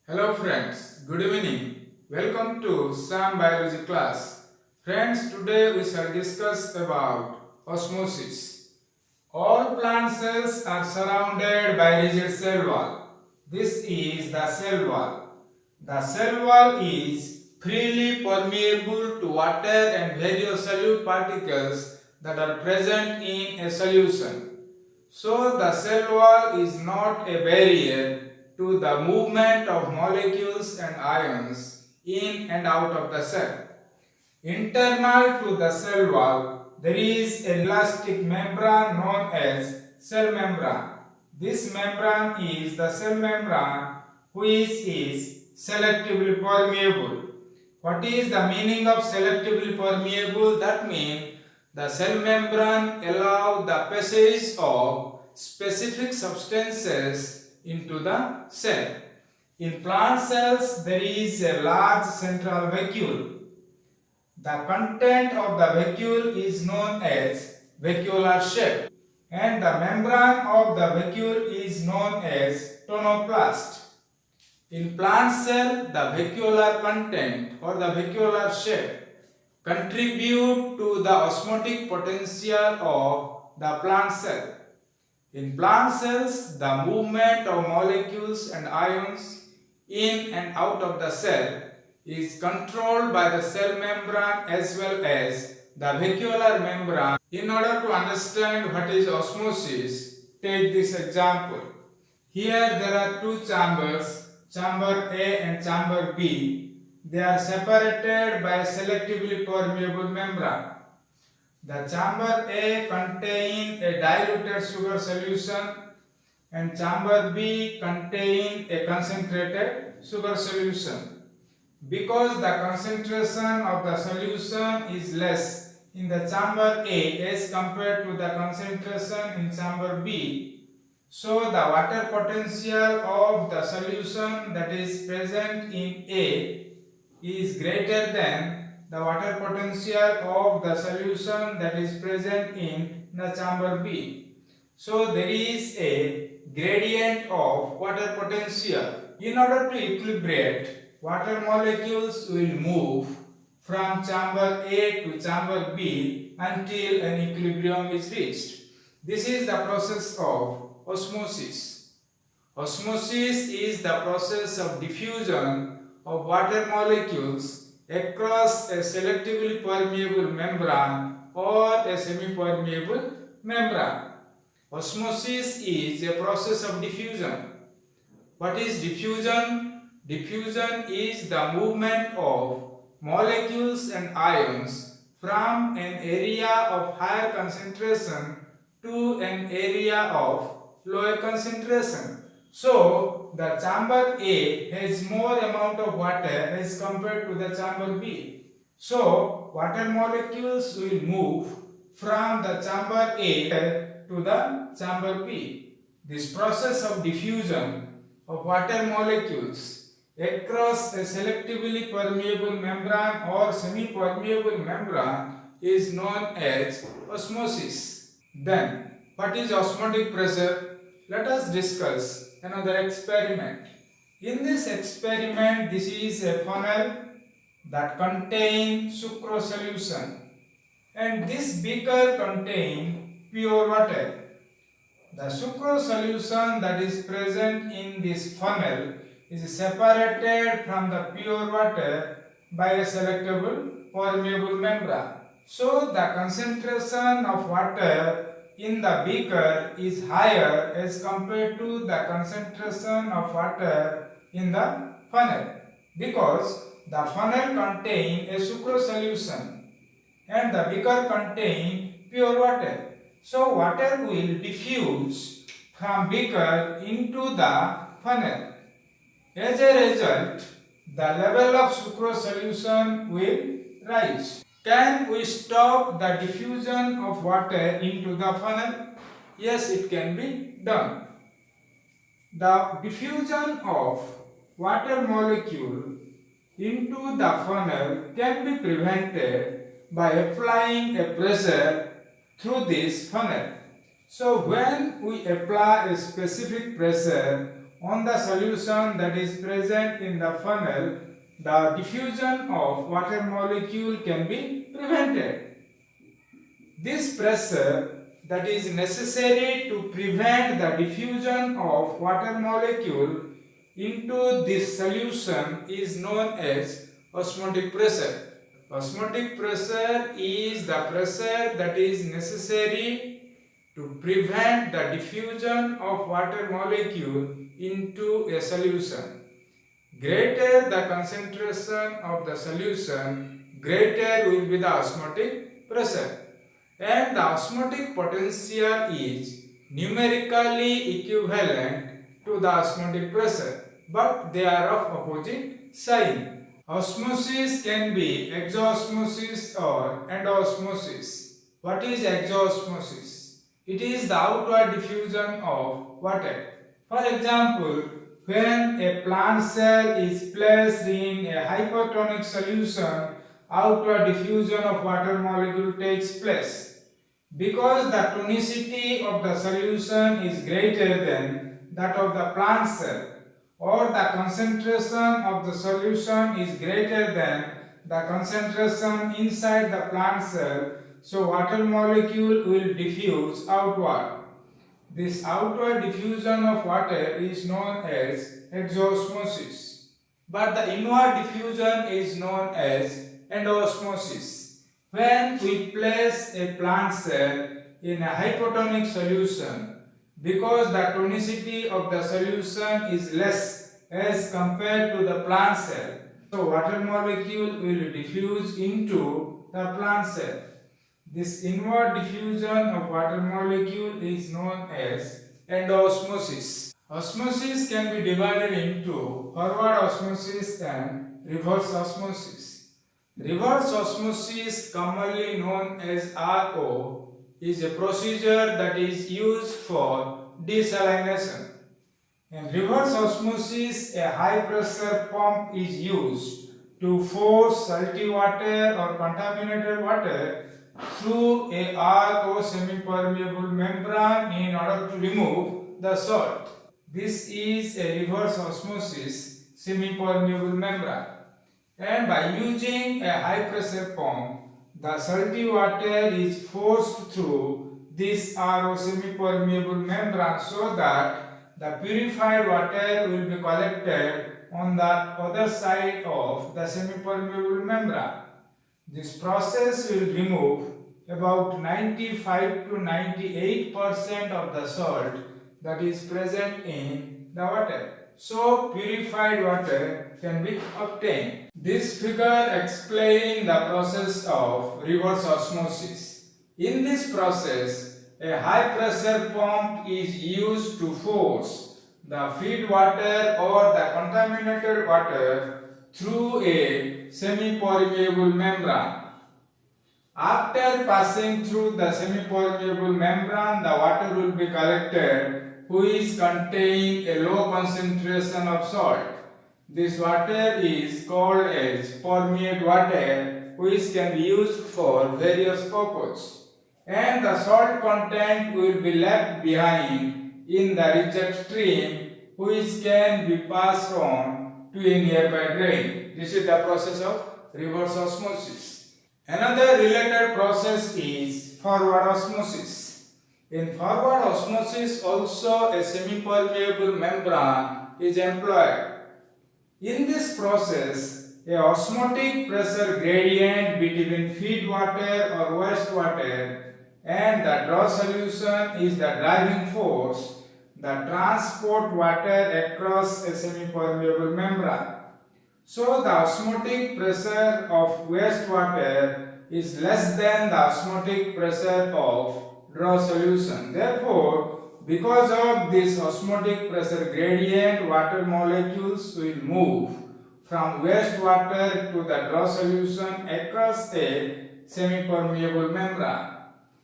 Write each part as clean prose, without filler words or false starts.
Hello friends, good evening. Welcome to Sam Biology class. Friends, today we shall discuss about osmosis. All plant cells are surrounded by rigid cell wall. This is the cell wall. The cell wall is freely permeable to water and various solute particles that are present in a solution. So the cell wall is not a barrier to the movement of molecules and ions in and out of the cell. Internal to the cell wall, there is an elastic membrane known as cell membrane. This membrane is the cell membrane which is selectively permeable. What is the meaning of selectively permeable? That means the cell membrane allows the passage of specific substances into the cell. In plant cells, there is a large central vacuole. The content of the vacuole is known as vacuolar shape, and the membrane of the vacuole is known as tonoplast. In plant cell, the vacuolar content or the vacuolar shape contribute to the osmotic potential of the plant cell. In plant cells, the movement of molecules and ions in and out of the cell is controlled by the cell membrane as well as the vacuolar membrane. In order to understand what is osmosis, take this example. Here there are two chambers, chamber A and chamber B. They are separated by a selectively permeable membrane. The chamber A contains a diluted sugar solution and chamber B contains a concentrated sugar solution. Because the concentration of the solution is less in the chamber A as compared to the concentration in chamber B, so the water potential of the solution that is present in A is greater than the water potential of the solution that is present in the chamber B. So there is a gradient of water potential. In order to equilibrate, water molecules will move from chamber A to chamber B until an equilibrium is reached. This is the process of osmosis. Osmosis is the process of diffusion of water molecules across a selectively permeable membrane or a semi-permeable membrane. Osmosis is a process of diffusion. What is diffusion? Diffusion is the movement of molecules and ions from an area of higher concentration to an area of lower concentration. So, the chamber A has more amount of water as compared to the chamber B. So, water molecules will move from the chamber A to the chamber B. This process of diffusion of water molecules across a selectively permeable membrane or semi-permeable membrane is known as osmosis. Then, what is osmotic pressure? Let us discuss another experiment. In this experiment, this is a funnel that contains sucrose solution, and this beaker contains pure water. The sucrose solution that is present in this funnel is separated from the pure water by a selectable permeable membrane. So the concentration of water in the beaker is higher as compared to the concentration of water in the funnel, because the funnel contains a sucrose solution and the beaker contains pure water. So water will diffuse from beaker into the funnel. As a result, the level of sucrose solution will rise. Can we stop the diffusion of water into the funnel? Yes, it can be done. The diffusion of water molecule into the funnel can be prevented by applying a pressure through this funnel. So when we apply a specific pressure on the solution that is present in the funnel, the diffusion of water molecule can be prevented. This pressure that is necessary to prevent the diffusion of water molecule into this solution is known as osmotic pressure. Osmotic pressure is the pressure that is necessary to prevent the diffusion of water molecule into a solution. Greater the concentration of the solution, greater will be the osmotic pressure. And the osmotic potential is numerically equivalent to the osmotic pressure, but they are of opposite sign. Osmosis can be exosmosis or endosmosis. What is exosmosis? It is the outward diffusion of water. For example, when a plant cell is placed in a hypertonic solution, outward diffusion of water molecule takes place. Because the tonicity of the solution is greater than that of the plant cell, or the concentration of the solution is greater than the concentration inside the plant cell, so water molecule will diffuse outward. This outward diffusion of water is known as exosmosis, but the inward diffusion is known as endosmosis. When we place a plant cell in a hypotonic solution, because the tonicity of the solution is less as compared to the plant cell, so water molecule will diffuse into the plant cell. This inward diffusion of water molecule is known as endosmosis. Osmosis can be divided into forward osmosis and reverse osmosis. Reverse osmosis, commonly known as RO, is a procedure that is used for desalination. In reverse osmosis, a high pressure pump is used to force salty water or contaminated water through a RO semi-permeable membrane in order to remove the salt. This is a reverse osmosis semi-permeable membrane. And by using a high pressure pump, the salty water is forced through this RO semi-permeable membrane so that the purified water will be collected on the other side of the semi-permeable membrane. This process will remove about 95 to 98% of the salt that is present in the water. So purified water can be obtained. This figure explains the process of reverse osmosis. In this process, a high pressure pump is used to force the feed water or the contaminated water through a semi-permeable membrane. After passing through the semi-permeable membrane, the water will be collected, which contains a low concentration of salt. This water is called as permeate water, which can be used for various purposes. And the salt content will be left behind in the reject stream, which can be passed on to a nearby drain. This is the process of reverse osmosis. Another related process is forward osmosis. In forward osmosis, also a semi-permeable membrane is employed. In this process, a osmotic pressure gradient between feed water or wastewater and the draw solution is the driving force that transport water across a semi-permeable membrane. So the osmotic pressure of wastewater is less than the osmotic pressure of draw solution. Therefore, because of this osmotic pressure gradient, water molecules will move from wastewater to the draw solution across a semi-permeable membrane.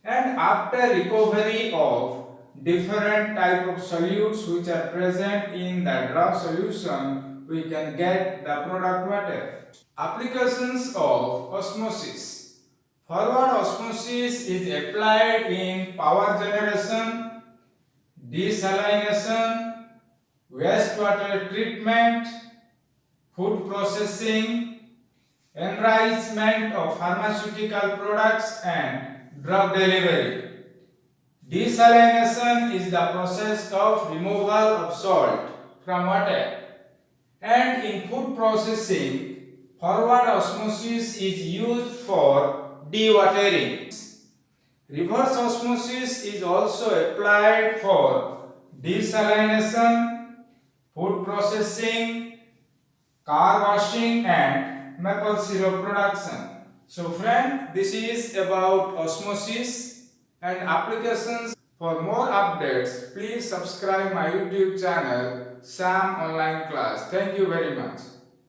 And after recovery of different type of solutes which are present in the draw solution, we can get the product water. Applications of osmosis. Forward osmosis is applied in power generation, desalination, wastewater treatment, food processing, enrichment of pharmaceutical products and drug delivery. Desalination is the process of removal of salt from water. And in food processing, forward osmosis is used for dewatering. Reverse osmosis is also applied for desalination, food processing, car washing and maple syrup production. So friend, this is about osmosis and applications. For more updates, please subscribe my YouTube channel Sam Online Class. Thank you very much.